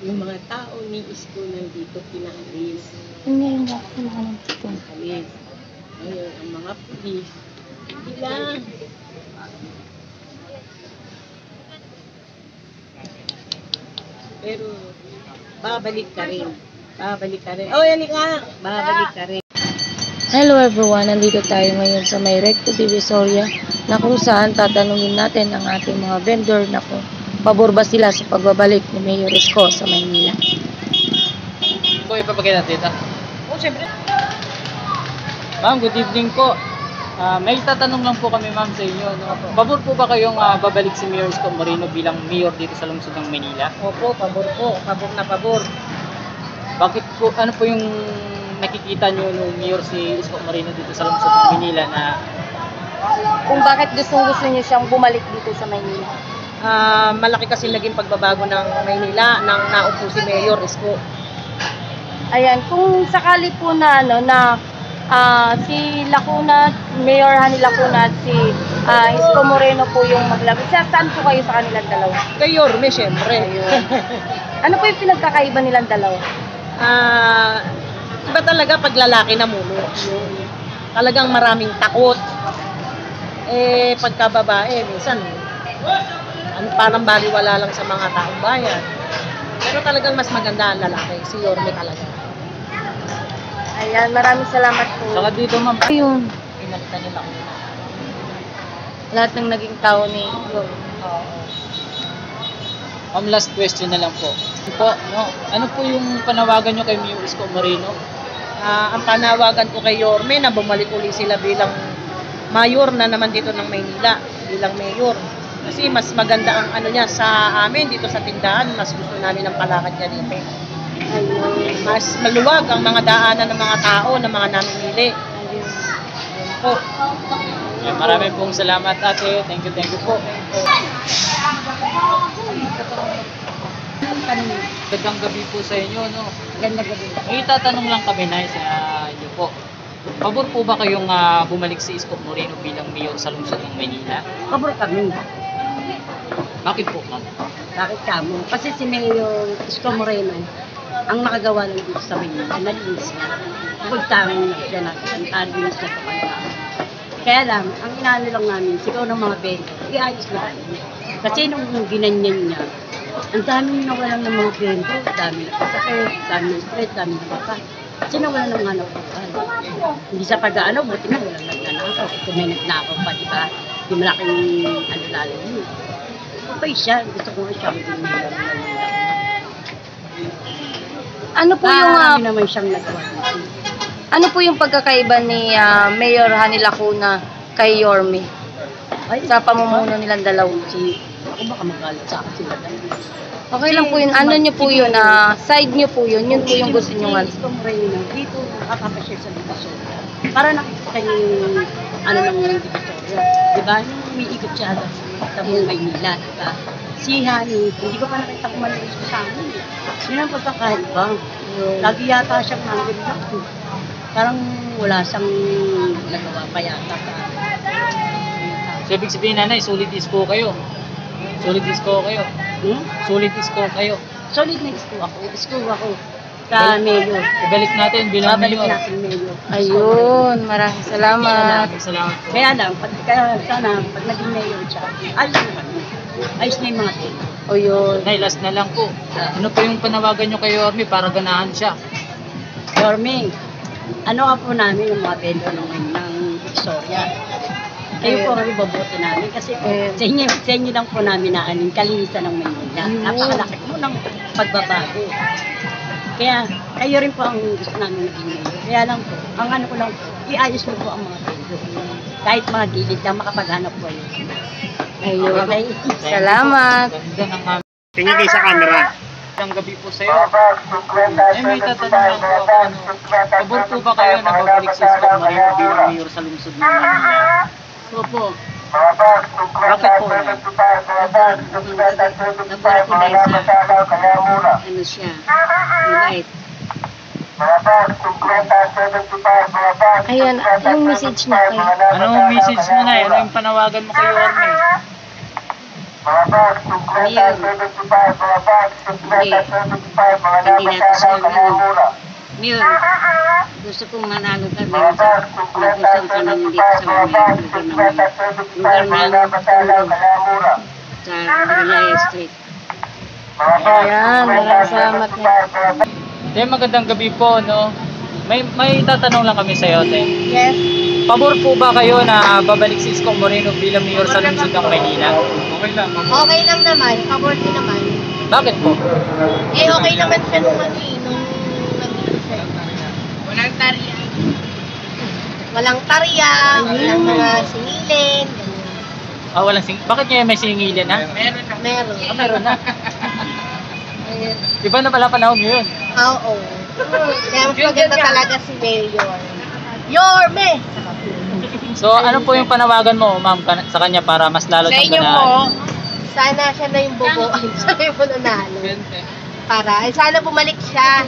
Yung mga tao ni Isko nandito pinaalis. Ngayon ba ako naman dito? Alis. Ngayon, ang mga pulis, ilang. Pero, babalik ka rin. Babalik ka rin. Oh, yan nga. Babalik ka rin. Hello everyone, nandito tayo ngayon sa may Recto Divisoria na kung saan tatanungin natin ang ating mga vendor na kung pabor ba sila sa pagbabalik ni Mayor Isko sa Maynila. Po, ipapakita dito. Oh, siyempre. Ma'am, good evening po. May tatanong lang po kami ma'am sa inyo. No? Pabor po ba kayong babalik si Mayor Isko Moreno bilang mayor dito sa lungsod ng Maynila? Opo, pabor po. Pabor na pabor. Bakit po, ano po yung nakikita nyo nung mayor si Isko Moreno dito sa lungsod ng Maynila na Kung bakit gustong-gusto niyo siyang bumalik dito sa Maynila? Malaki kasi naging pagbabago ng Maynila nang naupo si Mayor Isko. Ayan, kung sakali po na si Lacuna, Mayor Hani Lacuna at si Isko Moreno po yung maglabas. Saan po kayo sa kanilang dalawa? Kay Yorme, siyempre. Ano po yung pinagkakaiba nilang dalawa? Iba talaga pag lalaki na muno. Talagang maraming takot. Pagka babae, minsan, parang baliwala lang sa mga taong bayan. Pero talagang mas maganda ang lalaki, si Yorme talaga. Ayan, maraming salamat po. saka dito ma'am, Ayun, pinalitan nila ako. lahat ng naging tao ni Ma'am, last question na lang po. Ano po yung panawagan nyo kay Mayor Isko Moreno? Ang panawagan ko kay Yorme na bumalik uli sila bilang mayor na naman dito ng Maynila, bilang mayor. Kasi mas maganda ang ano niya sa amin dito sa tindahan, mas gusto namin ang palakad niya dito. Mas maluwag ang mga daanan ng mga tao, ng mga namimili. Ayun po. Okay, maraming pong salamat ate. Thank you po. Magandang gabi po sa inyo, no? Ganda gabi. May tatanong lang kami na sa inyo po. Pabor po ba kayong bumalik si Isko Moreno bilang mayor sa lungsod ng Maynila? Pabor kami. Bakit po, ma'am? Bakit kamo? Kasi si Mayor Isko Moreno, ang nakagawa lang dito sa Maynila, nalinis na. Pagtangin na siya natin, nalinis na sa kanya. Kaya lang, ang inaano lang namin, sigaw ng mga bento, iayos na kami. Kasi nung ginanyan niya, ang dami nawalan ng mga bento, dami na kasakit, dami ng stress, dami ng baka. Kasi nawalan ng hanap buhay. Hindi sa pag-aano, buti na walang nagnanakaw. Kung may nagnakaw pa, di ba? Di malaking ano lalo yun. Okay siya, gusto ko nga siya maging mayor ng Manila. Ano po yung Marami naman siyang nagawa dito. ano po yung pagkakaiba ni Mayor Hani Lacuna kay Yorme Ay, sa pamumuno nilang dalawa? ako baka magalit sa akin sila dahil. Okay lang po yun. Ano nyo po yun? Side nyo po yun. Yun po yung gusto nyo nga. Isko Moreno, dito nakakapasya sa Divisoria. Para nakikita niyo yung ano ng Divisoria. Diba? Yung umiikot siya sa buong Maynila. Diba? Si Hani, hindi ko pa nakita kung malinis ko sa amin. Yun ang pagkakaiba. Lagi yata siyang nandun. Parang wala siyang nagawa pa yata sa So, ibig sabihin nanay, solid Isko kayo. Solid Isko kayo. Solid Isko kayo. Solid na isko ako. Isko ako sa mayor. Ibalik natin bilang Babalik mayor. natin mayor. Ayun. Maraming salamat. Maraming salamat po. Kaya lang, kaya sana, pag naging mayor siya, ayos na kami. Ayos na yung mga team. O yun. Nay, last na lang po. Ano po yung panawagan nyo kay Yorme para ganahan siya? Yorme, ano ka po namin yung mga vendor ng Victoria? Kayo po kami baboto namin kasi po, sa inyo lang po namin naanin kalinisan ng Maynila. Napakalaki po ng pagbabago. Kaya kayo rin po ang gusto namin maging mayor. Kaya lang po, ang ano ko lang po, iayos mo po ang mga vendor. Kahit mga gilid lang makapaghanap po yun. Ayun. Okay? Salamat. Ganda ng mami. Tingin kayo sa camera. Magandang gabi po sa iyo. May tatanong lang po ako. Pabor po ba kayo na babalik si Isko Moreno bilang mayor sa lungsod ng Manila? Opo. Bakit po? Nabalik ko dahil sa ano siya, mabait. Ayun. Yung message na kayo. Anong message mo na? Ano yung panawagan mo kay Yorme? Ngayon, hindi natin siya Mayor, gusto kong manalo kami sa mag-isang kami dito sa lugar ng Tondo sa Malaya Street. Ayan, maraming salamat niya. Te, magandang gabi po, no? May tatanong lang kami sa iyo, te. Yes. Pabor po ba kayo na babalik si Isko Moreno bilang mayor sa lungsod ng Maynila? Okay lang. Okay lang naman, pabor din naman. Bakit po? Eh, okay naman siya nung nandito siya. Walang tariya. Walang tariya, walang mga singilin. Walang bakit niya may singilin, ha? Meron. Meron na. Iba na pala panahon yun. Oo. Kaya mas maganda talaga si Mayor. Yorme! So, ano po yung panawagan mo, ma'am, sa kanya para mas lalo Sa siyang inyo po, ganahan? sana siya na yung bobo. Siya na yung mananalo. Sana bumalik siya.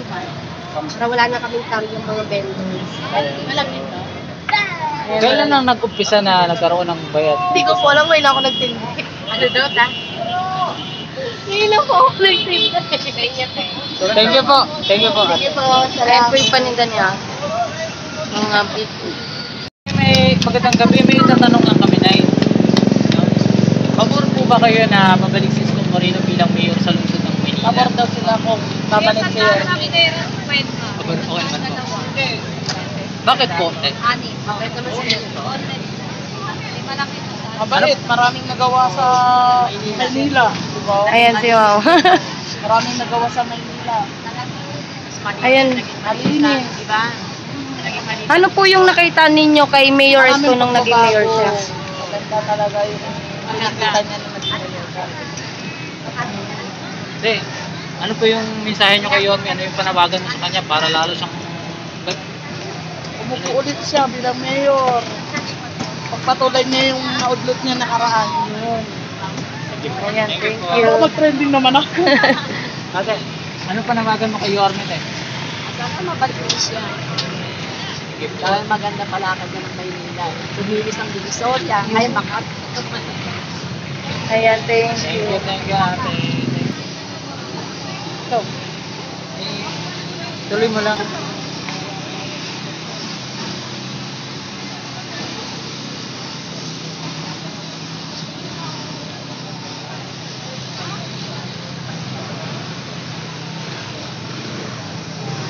Para wala na kaming tari yung mga vendors. Kailan nang nag-umpisa na nagkaroon ng bayad? Hindi ko po alam, ngayon ako nagtindi. Ano daw, ta? Ngayon lang po ako nagtindi. Thank you po. Thank you po. Sige po, salamat. Ito yung paninda niya. Mga bitcoin. May magandang gabi, may tatanong lang kami, Nay. Pabor po ba kayo na babalik si Isko Moreno bilang mayor sa lungsod ng Maynila? Pabor daw sila kung babalik siya. Pabor, okay naman po. Bakit po, te? Bakit naman sila? Mabait, maraming nagawa sa Maynila, di ba? Ayan si Wow. Maraming nagawa sa Maynila. Ayan. Malinis. Ano po yung nakita ninyo kay Mayor Isko nung naging mayor siya? Maganda talaga yung pinakita niya nung naging mayor siya. Te, ano po yung mensahe nyo kay Yorme? Ano yung panawagan mo sa kanya para lalo siyang... Umupo ulit siya bilang mayor. Pagpatuloy niya yung naudlot niya nakaraan. Yun. Ayan, thank po. you. Ako mag-trending naman ako. Ate, ano panawagan mo kay Yorme, te? Sana mabalik siya. Dahil maganda palakad niya ng Maynila. Tumilis ang Divisoria, ay Makati. Ayan, thank Thank you. you, ate. Ito. Tuloy mo lang.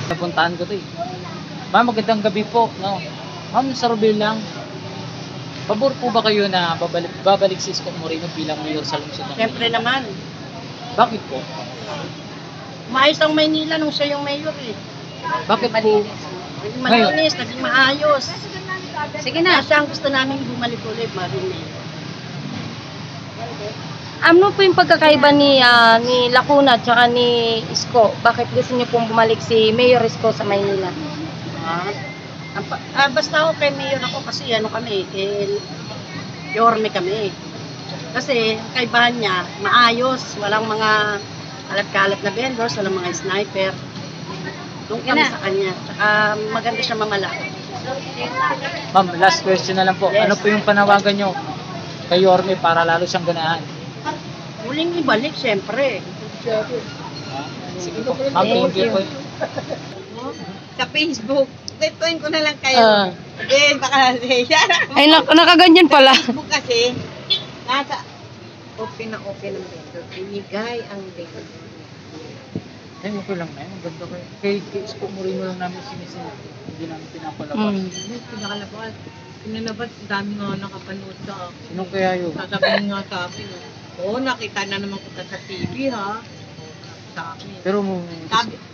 Napuntahan ko to eh. Ma'am, magandang gabi po. No? Ma'am, sa Rubil lang. Pabor po ba kayo na babalik si Isko Moreno bilang mayor sa lungsod ng Siyempre naman, Bakit po? maayos ang Maynila nung siya yung mayor eh. Bakit po? Naging malinis, naging maayos. Sige na. Siya ang gusto namin bumalik ulit, marinig. Ano po yung pagkakaiba ni Lacuna at saka ni Isko? Bakit gusto niyo pong bumalik si Mayor Isko sa Maynila? Basta ako kay mayor ako kasi ano kami, Yorme kami. Kasi ang kaibahan niya, maayos, walang mga kalat-kalat na vendors, walang mga sniper. Doon kami sa kanya. Tsaka maganda siya mamalaki. Ma'am, last question na lang po. Yes. Ano po yung panawagan nyo kay Yorme para lalo siyang ganahan? Muling ibalik, siyempre. Sige po. Ma'am, thank you po. Sa Facebook, tweetuin ko na lang kayo. Eh, baka Ay, nakaganyan pala. Facebook kasi, nasa open na open ang vendor. Binigay ang vendor. Ay, okay lang na yun. Ang ganda kayo. Kay Isko Moreno lang namin sinisin. Hindi namin pinapalabas. Pinakalabas. Pinalabas, dami nga nakapanood sa akin. Sinong kaya yun? Sasabihin nga sa akin, oo, nakita na naman kita sa TV, ha? Sa akin. Pero mo...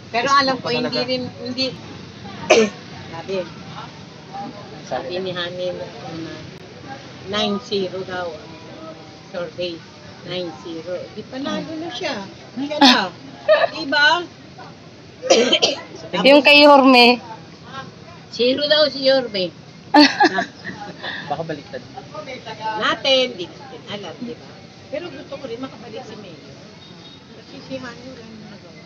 Pero alam ko, hindi rin, hindi. Sabi ni Hani na 9-0 daw ang survey. 9-0. Di panalo na siya. Siya na. Diba? Yung kay Yorme. 0 daw si Yorme. Baka baliktad. Natin, di natin alam, di ba? Pero gusto ko rin makabalik si Mayor. Kasi si Hani lang yung nagawa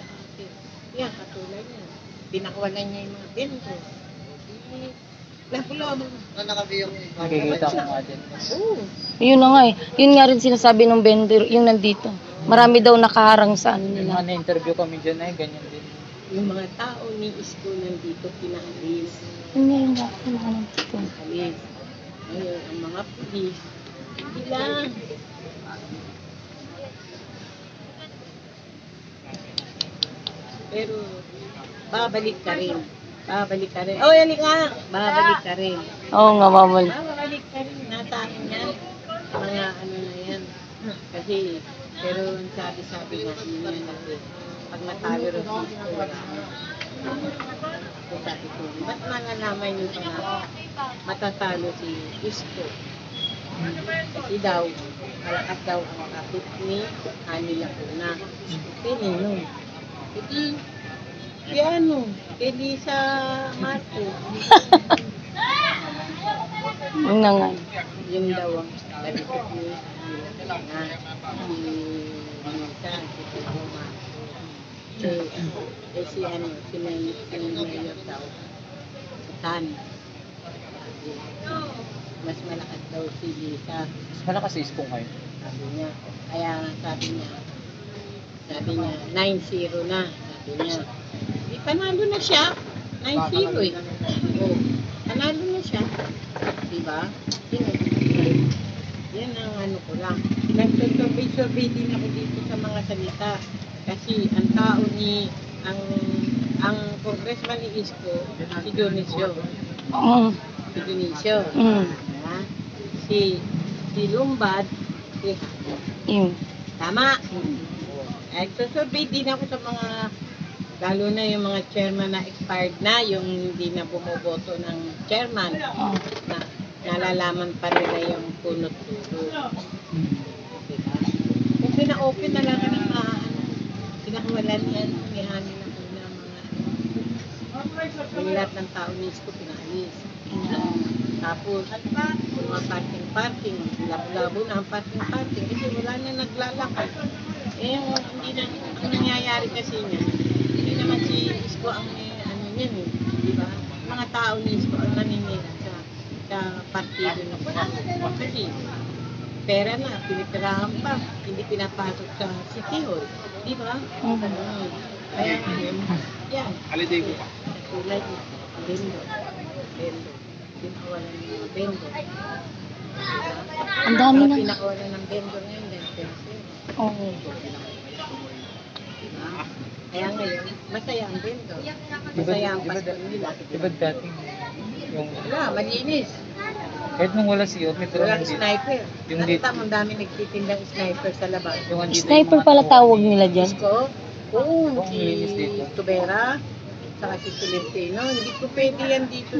sa atin. Yan, katulad niya. Pinakawalan niya yung mga bento. Nakikita ko nga dyan. Yun na nga eh. Yun nga rin sinasabi ng vendor, yung nandito. Marami daw nakaharang sa ano Yung nila. mga na-interview kami dyan ay ganyan din. Yung mga tao ni Isko nandito pinaalis. Yun nga yung dati na nandito. Alis. Ngayon, ang mga pulis, hindi lang. Pero, babalik ka rin. Babalik ka rin. Oh, yan nga. Babalik ka rin. Oo nga, babalik. Babalik ka rin. Nasa akin yan. Mga ano na yan. Kasi, pero ang sabi-sabi nga, yun yan natin. Pag natalo rin si Isko, wala na. So, sabi ko, ba't malalaman nyo pa na matatalo si Isko? Kasi daw, malakas daw ang kapit ni Ani Lacuna. Pili nun. Hindi, si ano, kay Lisa Marcos. Yun na nga. Yun daw ang balikot ni Ani Lacuna. Si Lisa, si Puma. Si ano, si Mayor daw. Si Tan. Mas malakas daw si Lisa. Mas malakas si Isko ngayon. Sabi niya. Kaya sabi niya 9-0 na. Sabi niya. Di panalo na siya. 9-0 eh. Oh, panalo na siya. Diba? Yan ang ano ko lang. Nagsusurvey din ako dito sa mga salita. Kasi ang tao ni ang congressman ni Isko, si Dionisio. Si Dionisio. Ha? Si Lumbad, si Yun. Tama. Nagsusurvey din ako sa mga, lalo na yung mga chairman na expired na, yung hindi na bumoboto ng chairman, na nalalaman pa nila yung punot-punot. Diba? Kung pina-open na lang ng mga, pinakawalan yan, may hanin na po na mga, yung lahat ng tao ni Isko pinaalis. Tapos, yung mga parking, labo-labo na ang parking, kasi wala na naglalakad. Eh, hindi na, ang nangyayari kasi niya, hindi naman si Isko ang ano niyan eh, di ba? Mga tao ni Isko ang naninira sa partido ng Isko. Kasi, pera na, pinipirahan pa, hindi pinapasok sa City Hall, di ba? Kaya ngayon, yan. Holiday ko pa. Tulad niya, bendo. Pinakawalan ng mga bendo. Ang dami na. Pinakawalan ng bendo ngayon, dahil peso. Oo. Diba? Kaya ngayon, masaya ang bendo. Masaya ang Pasko nila. Diba dati yung Wala, malinis. kahit nung wala si Yorme, pero Walang hindi. sniper. Yung Nakita mo ang dami nagtitindang sniper sa labas. Yung andito Sniper yung mga- pala tawag nila dyan. Isko, oo, Ang linis si dito. Tubera, saka si Tolentino. Hindi po pwede yan dito.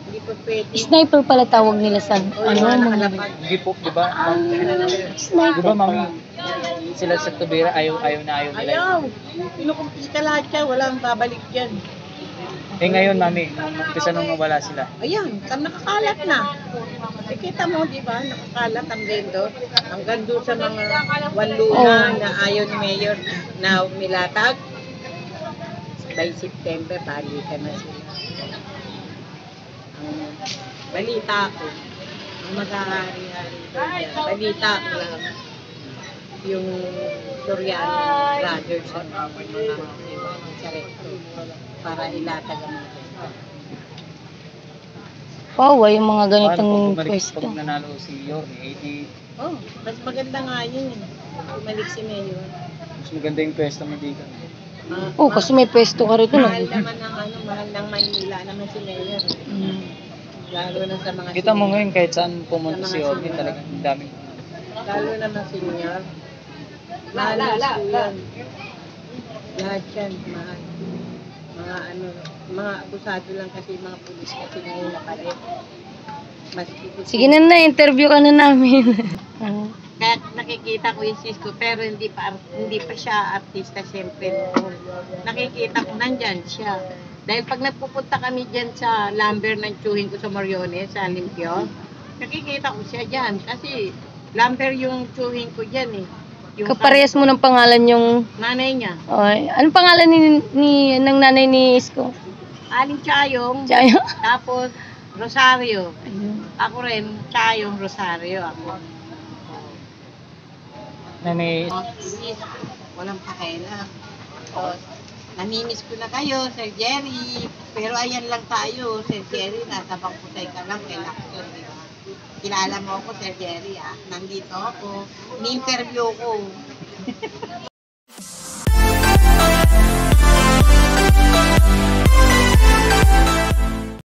Hindi po pwede. Sniper pala tawag nila sa O, ano, yung mga nakalapag. Hindi po, di ba? Di sniper. ba, mami? Sila sa Tubera, ayaw nila. Ayaw! Pinukumpis ka lahat yan, walang babalik dyan. Eh ngayon, mami, nung umpisa nung mawala sila. Ayan, nakakalat na. Kita mo, di ba? Nakakalat ang bendo. Hanggang doon sa mga waluna na ayaw ni Mayor na umilatag. By September, balikan na sila. Ang balita ko, ang mag-ahari-hari doon yan. Balita ko lang yung Soriano brothers at mga sa recto para ilatag ang mga bendo. Wow, yung mga Paano ganitong pag bumalik pwesto. pag nanalo si Yorme, eh, Oh, mas maganda nga yun. Bumalik si Mayor. mas maganda yung pwesto mo dito. Oh, kasi may pwesto ka rito. Mahal No? naman ng ano, mahal ng Maynila naman si Mayor. Lalo na sa mga Kita mo senior. ngayon, kahit saan pumunta Sa si mga Yorme, senior. talagang daming Lalo na ng senior. Mahal ng school yan. Lahat yan, mahal. Mga ano, mga abusado lang kasi mga pulis kasi ngayon nakalit. Mas Sige na, interview ka na namin. Kaya nakikita ko yung Isko pero hindi pa siya artista siyempre. Nakikita ko nandyan siya. Dahil pag nagpupunta kami dyan sa lumber ng tsuhin ko sa Moriones, sa Limpio, nakikita ko siya dyan. Kasi lumber yung tsuhin ko dyan eh. Yung Kaparehas mo ng pangalan yung... nanay niya. Ay, anong pangalan ng nanay ni Isko? Aling Chayong. Chayo? Tapos Rosario. Ako rin, tsaka yung Rosario ako. Na may Walang pakialam. O, namimiss ko na kayo, Sir Jerry. Pero ayan lang tayo, Sir Jerry. Nasa Bangkutay ka lang, kay Lacson, di ba? Kilala mo ako, Sir Jerry, ah. Nandito ako. Ni-interview ko.